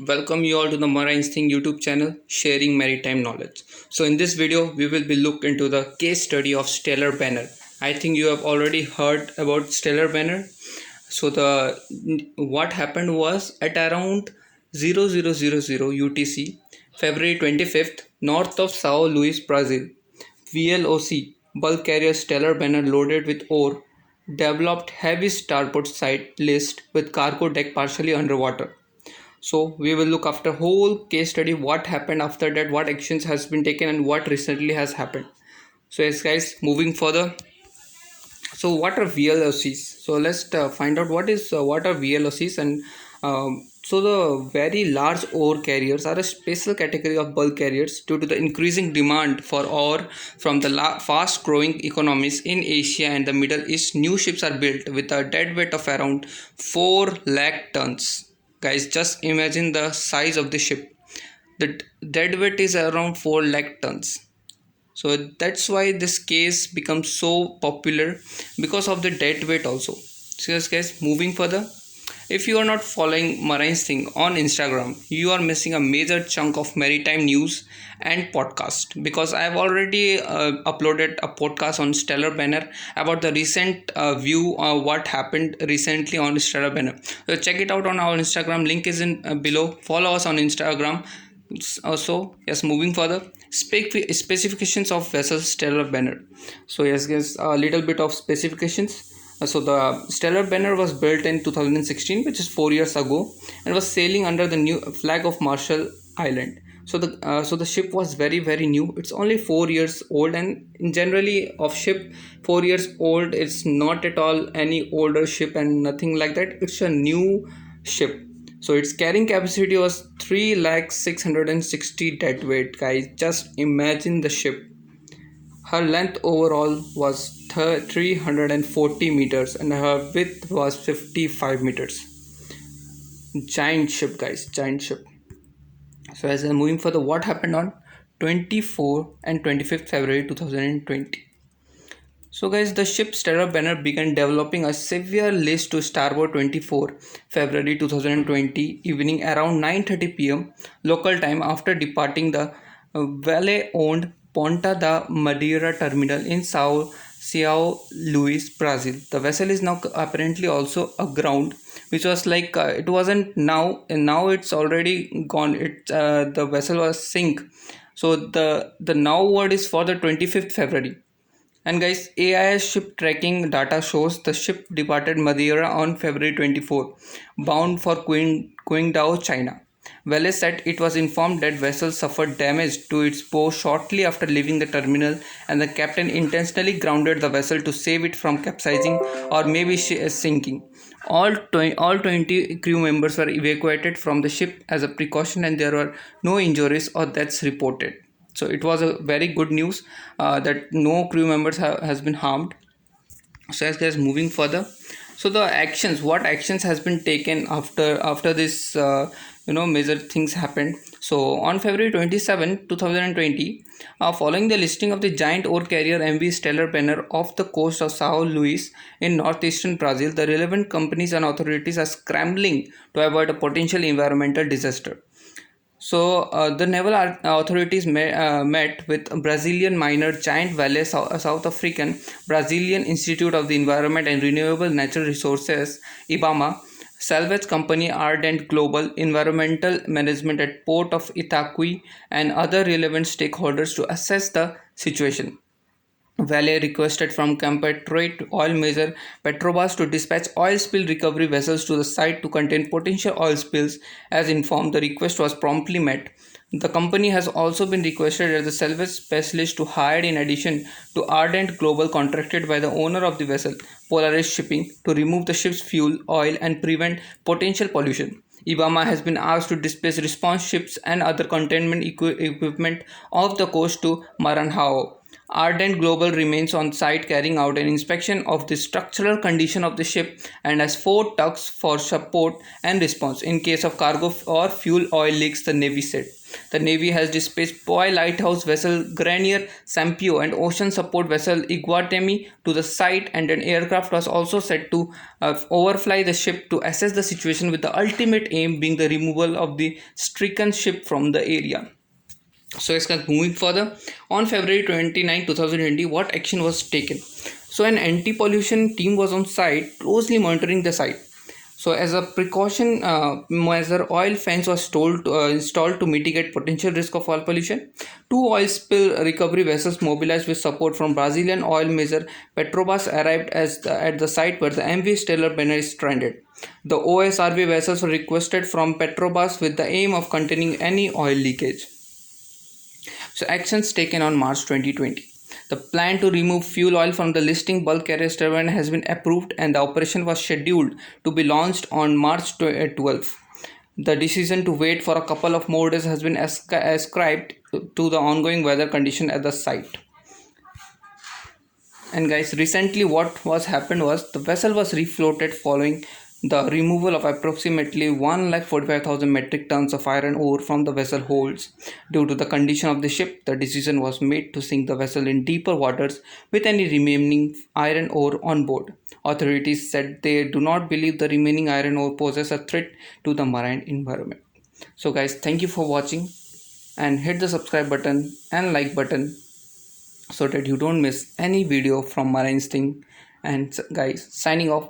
Welcome you all to the Marine Thing YouTube channel, sharing maritime knowledge. So in this video, we will be look into the case study of Stellar Banner. I think you have already heard about Stellar Banner. So the what happened was at around 0000 UTC, February 25th, north of Sao Luis, Brazil, VLOC bulk carrier Stellar Banner loaded with ore developed heavy starboard side list with cargo deck partially underwater. So we will look after whole case study, what happened after that, what actions has been taken, and what recently has happened. So yes guys, moving further. So what are VLOCs? So let's find out what are VLOCs. And so the very large ore carriers are a special category of bulk carriers due to the increasing demand for ore from the fast growing economies in Asia and the Middle East. New ships are built with a dead weight of around 4 lakh tons. Guys, just imagine the size of the ship. The dead weight is around 4 lakh tons. So that's why this case becomes so popular, because of the dead weight also. So yes guys, moving further. If you are not following Marine's Thing on Instagram, you are missing a major chunk of maritime news and podcast, because I have already uploaded a podcast on Stellar Banner about the recent view what happened recently on Stellar Banner. So check it out on our Instagram. Link is in below. Follow us on Instagram. Also, yes, moving further, specifications of vessel Stellar Banner. So yes guys, a little bit of specifications. So the Stellar Banner was built in 2016, which is 4 years ago, and was sailing under the new flag of Marshall Island. So the ship was very new. It's only 4 years old, and in generally of ship 4 years old, it's not at all any older ship and nothing like that. It's a new ship. So its carrying capacity was 3,660 dead weight. Guys, just imagine the ship. Her length overall was 340 meters and her width was 55 meters. Giant ship, guys, giant ship. So as I'm moving further, what happened on 24 and 25th February 2020. So guys, the ship Stellar Banner began developing a severe list to starboard 24 February 2020 evening around 9:30 p.m. local time after departing the Vale-owned Ponta da Madeira terminal in São Luís, Brazil. The vessel is now apparently also aground, which was like it wasn't now, and now it's already gone. The vessel was sink. So the now word is for the 25th February. And guys, AIS ship tracking data shows the ship departed Madeira on February 24, bound for Qingdao, China. Vale said it was informed that vessel suffered damage to its bow shortly after leaving the terminal, and the captain intentionally grounded the vessel to save it from capsizing or maybe sinking. All 20 crew members were evacuated from the ship as a precaution, and there were no injuries or deaths reported. So it was a very good news that no crew members has been harmed. So as guys, moving further, so the actions, what actions has been taken after this major things happened. So on February 27 2020, following the listing of the giant ore carrier MV Stellar Banner off the coast of Sao Luis in northeastern Brazil, the relevant companies and authorities are scrambling to avoid a potential environmental disaster. So the naval authorities met with Brazilian miner Giant Vale, South African Brazilian Institute of the Environment and Renewable Natural Resources (IBAMA), salvage company Ardent Global Environmental Management at Port of Itaqui, and other relevant stakeholders to assess the situation. Vale requested from Compatriot Oil major Petrobras to dispatch oil spill recovery vessels to the site to contain potential oil spills. As informed, the request was promptly met. The company has also been requested as a salvage specialist to hire in addition to Ardent Global, contracted by the owner of the vessel, Polaris Shipping, to remove the ship's fuel, oil and prevent potential pollution. IBAMA has been asked to displace response ships and other containment equipment off the coast to Maranhão. Ardent Global remains on site carrying out an inspection of the structural condition of the ship and has 4 tugs for support and response in case of cargo or fuel oil leaks, the Navy said. The Navy has dispatched buoy lighthouse vessel Granier Sampio and ocean support vessel Iguatemi to the site, and an aircraft was also set to overfly the ship to assess the situation, with the ultimate aim being the removal of the stricken ship from the area. So it's kind of moving further. On February 29, 2020, what action was taken? So an anti-pollution team was on site, closely monitoring the site. So as a precaution measure, oil fence was installed to mitigate potential risk of oil pollution. Two oil spill recovery vessels mobilized with support from Brazilian oil major Petrobras arrived at the site where the MV Stellar Banner is stranded. The OSRV vessels were requested from Petrobras with the aim of containing any oil leakage. So actions taken on March 2020. The plan to remove fuel oil from the listing bulk carrier turbine has been approved, and the operation was scheduled to be launched on March 12th. The decision to wait for a couple of more days has been ascribed to the ongoing weather condition at the site. And guys, recently what was happened was the vessel was refloated following the removal of approximately 1,45,000 metric tons of iron ore from the vessel holds. Due to the condition of the ship, the decision was made to sink the vessel in deeper waters with any remaining iron ore on board. Authorities said they do not believe the remaining iron ore poses a threat to the marine environment. So guys, thank you for watching, and hit the subscribe button and like button so that you don't miss any video from Marine Instinct. And guys, signing off.